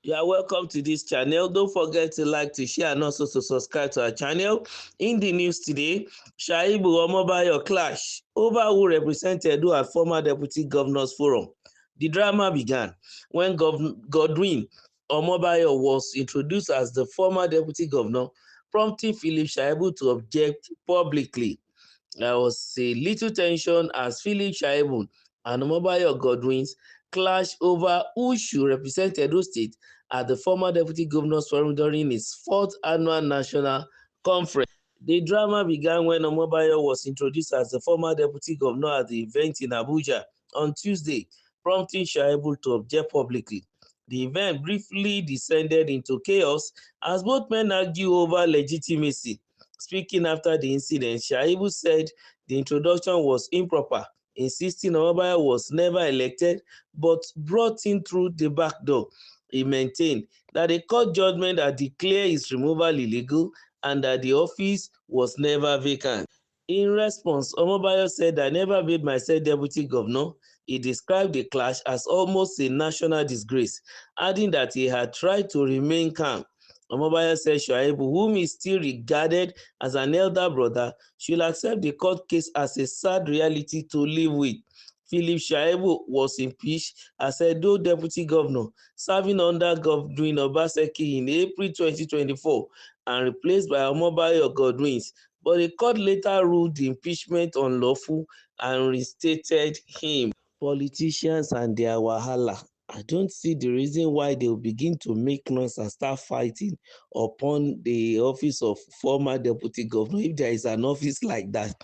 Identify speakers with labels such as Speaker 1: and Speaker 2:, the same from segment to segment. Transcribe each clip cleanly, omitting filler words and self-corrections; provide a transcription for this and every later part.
Speaker 1: You are welcome to this channel. Don't forget to like, to share, and also to subscribe to our channel. In the news today, Shaibu Omobayo clash over who represented Edo at former Deputy Governors Forum. The drama began when Godwin Omobayo was introduced as the former Deputy Governor, prompting Philip Shaibu to object publicly. There was a little tension as Philip Shaibu and Omobayo Godwins clashed over who should represent Edo State at the former Deputy Governors Forum during its fourth annual national conference. The drama began when Omobayo was introduced as the former Deputy Governor at the event in Abuja on Tuesday, prompting Shaibu to object publicly. The event briefly descended into chaos as both men argue over legitimacy. Speaking after the incident, Shaibu said the introduction was improper, insisting Omobayo was never elected but brought in through the back door. He maintained that a court judgment had declared his removal illegal and that the office was never vacant. In response, Omobayo said, "I never made myself deputy governor." He described the clash as almost a national disgrace, adding that he had tried to remain calm. Omobayo said Shaibu, whom he still regarded as an elder brother, should accept the court case as a sad reality to live with. Philip Shaibu was impeached as Edo deputy governor, serving under Godwin Obaseki in April 2024 and replaced by Omobayo Godwins, but the court later ruled the impeachment unlawful and reinstated him. Politicians and their wahala. I don't see the reason why they will begin to make noise and start fighting upon the office of former deputy governor. If there is an office like that,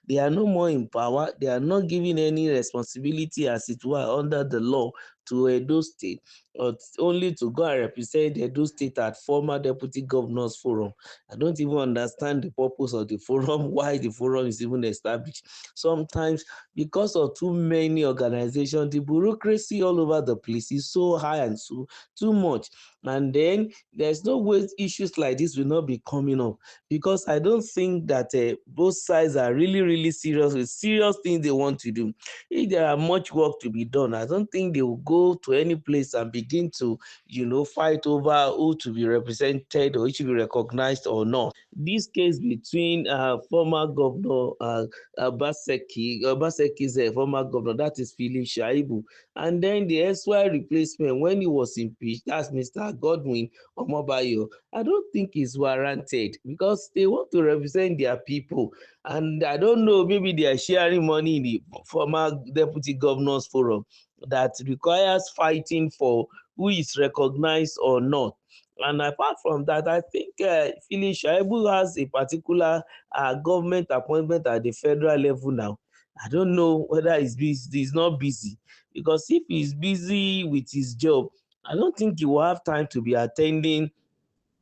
Speaker 1: they are no more in power. They are not giving any responsibility, as it were, under the law to Edo State, or only to go and represent Edo State at former deputy governors forum. I don't even understand the purpose of the forum, why the forum is even established. Sometimes because of too many organizations, the bureaucracy all over the place is so high and so too much. And then there's no way issues like this will not be coming up, because I don't think that both sides are really serious with serious things they want to do. If there are much work to be done, I don't think they will go to any place and begin to, fight over who to be represented or who should be recognized or not. This case between former governor Obaseki's former governor, that is Philip Shaibu, and then the SY replacement when he was impeached, that's Mr. Godwin Omobayo, I don't think is warranted because they want to represent their people. And I don't know, maybe they are sharing money in the former deputy governors forum that requires fighting for who is recognized or not. And apart from that, I think Philip Shaibu has a particular government appointment at the federal level now. I don't know whether he's busy, he's not busy, because if he's busy with his job, I don't think he will have time to be attending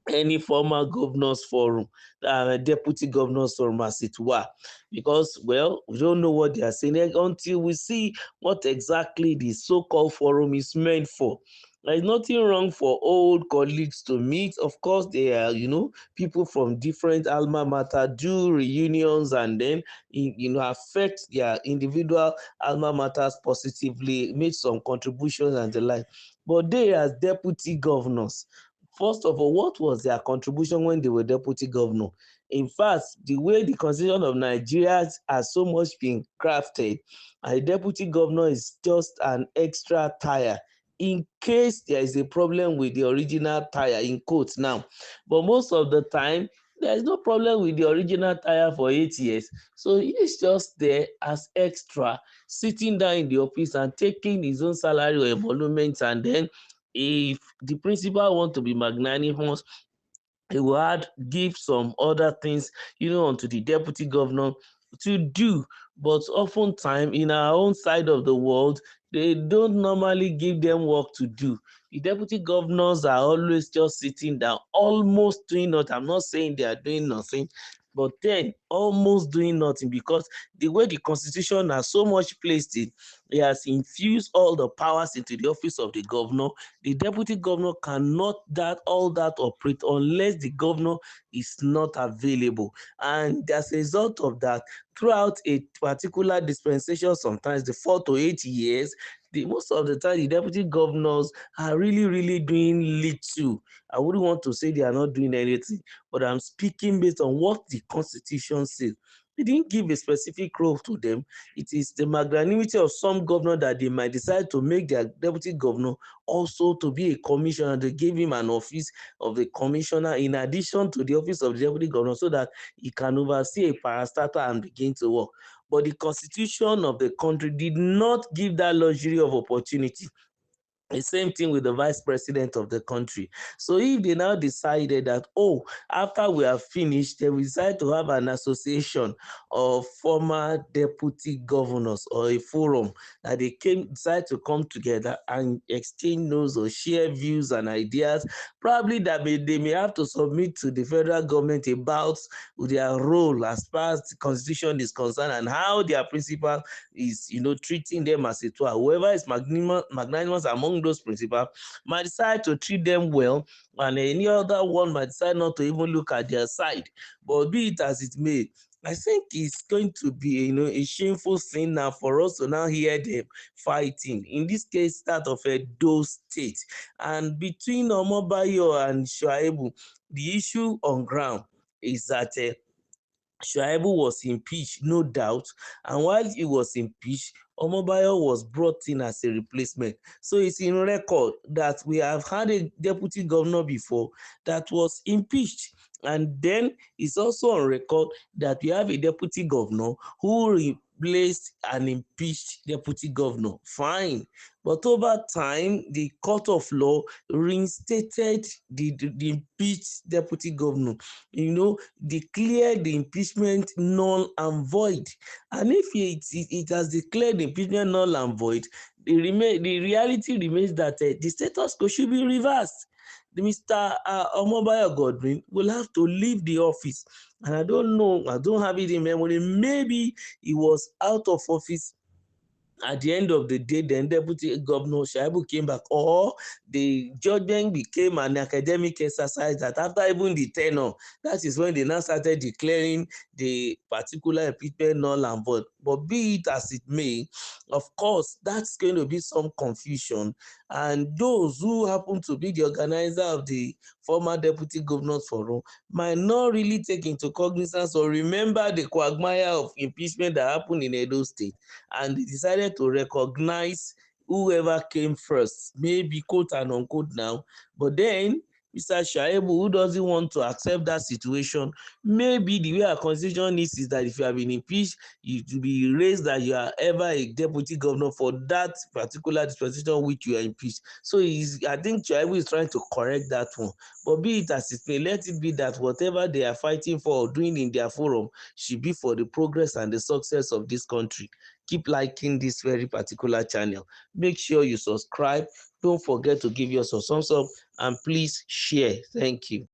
Speaker 1: any former governors forum, deputy governors forum, as it were, because, well, we don't know what they are saying until we see what exactly the so-called forum is meant for. There's nothing wrong for old colleagues to meet. Of course, they are, people from different alma mater do reunions and then, affect their individual alma maters positively, make some contributions and the like. But they, as deputy governors, first of all, what was their contribution when they were deputy governor? In fact, the way the constitution of Nigeria has so much been crafted, a deputy governor is just an extra tire in case there is a problem with the original tire, in quotes now. But most of the time, there is no problem with the original tire for 8 years. So he's just there as extra, sitting down in the office and taking his own salary or emoluments, and then if the principal want to be magnanimous, he will add give some other things, onto the deputy governor to do. But oftentimes in our own side of the world, they don't normally give them work to do. The deputy governors are always just sitting down, almost doing nothing. I'm not saying they are doing nothing, but then almost doing nothing, because the way the constitution has so much placed it, it has infused all the powers into the office of the governor. The deputy governor cannot all that operate unless the governor is not available. And as a result of that, throughout a particular dispensation, sometimes the 4 to 8 years, most of the time the deputy governors are really doing little. I wouldn't want to say they are not doing anything, but I'm speaking based on what the constitution says. They didn't give a specific role to them. It is the magnanimity of some governor that they might decide to make their deputy governor also to be a commissioner. They gave him an office of the commissioner in addition to the office of the deputy governor so that he can oversee a parastatal and begin to work. But the constitution of the country did not give that luxury of opportunity. The same thing with the vice president of the country. So if they now decided that, oh, after we have finished, they will decide to have an association of former deputy governors or a forum that they decide to come together and exchange notes or share views and ideas, probably that they may have to submit to the federal government about their role as far as the constitution is concerned and how their principal is, treating them as it were. Whoever is magnanimous among those principals might decide to treat them well, and any other one might decide not to even look at their side. But be it as it may, I think it's going to be, a shameful thing now for us to now hear them fighting. In this case, that of Edo State, and between Omobayo and Shaibu, the issue on ground is that Shaibu was impeached, no doubt, and while he was impeached, Omobayo was brought in as a replacement. So it's in record that we have had a deputy governor before that was impeached. And then it's also on record that we have a deputy governor who replaced an impeached deputy governor. Fine. But over time, the court of law reinstated the impeached deputy governor, declared the impeachment null and void. And if it has declared the impeachment null and void, the reality remains that the status quo should be reversed. Mr. Omobayo Godwin will have to leave the office. And I don't know, I don't have it in memory. Maybe he was out of office at the end of the day, then Deputy Governor Shaibu came back, or the judgment became an academic exercise that after even the tenure, that is when they now started declaring the particular impeachment null and void. But be it as it may, of course, that's going to be some confusion. And those who happen to be the organizer of the former Deputy Governors Forum might not really take into cognizance or remember the quagmire of impeachment that happened in Edo State, and they decided to recognize whoever came first, maybe quote and unquote now. But then Mr. Shaibu, who doesn't want to accept that situation, maybe the way our constitution is that if you have been impeached, you to be raised that you are ever a deputy governor for that particular dispensation which you are impeached. So I think Shaibu is trying to correct that one. But be it as it may, let it be that whatever they are fighting for or doing in their forum should be for the progress and the success of this country. Keep liking this very particular channel. Make sure you subscribe. Don't forget to give us a thumbs up and please share. Thank you.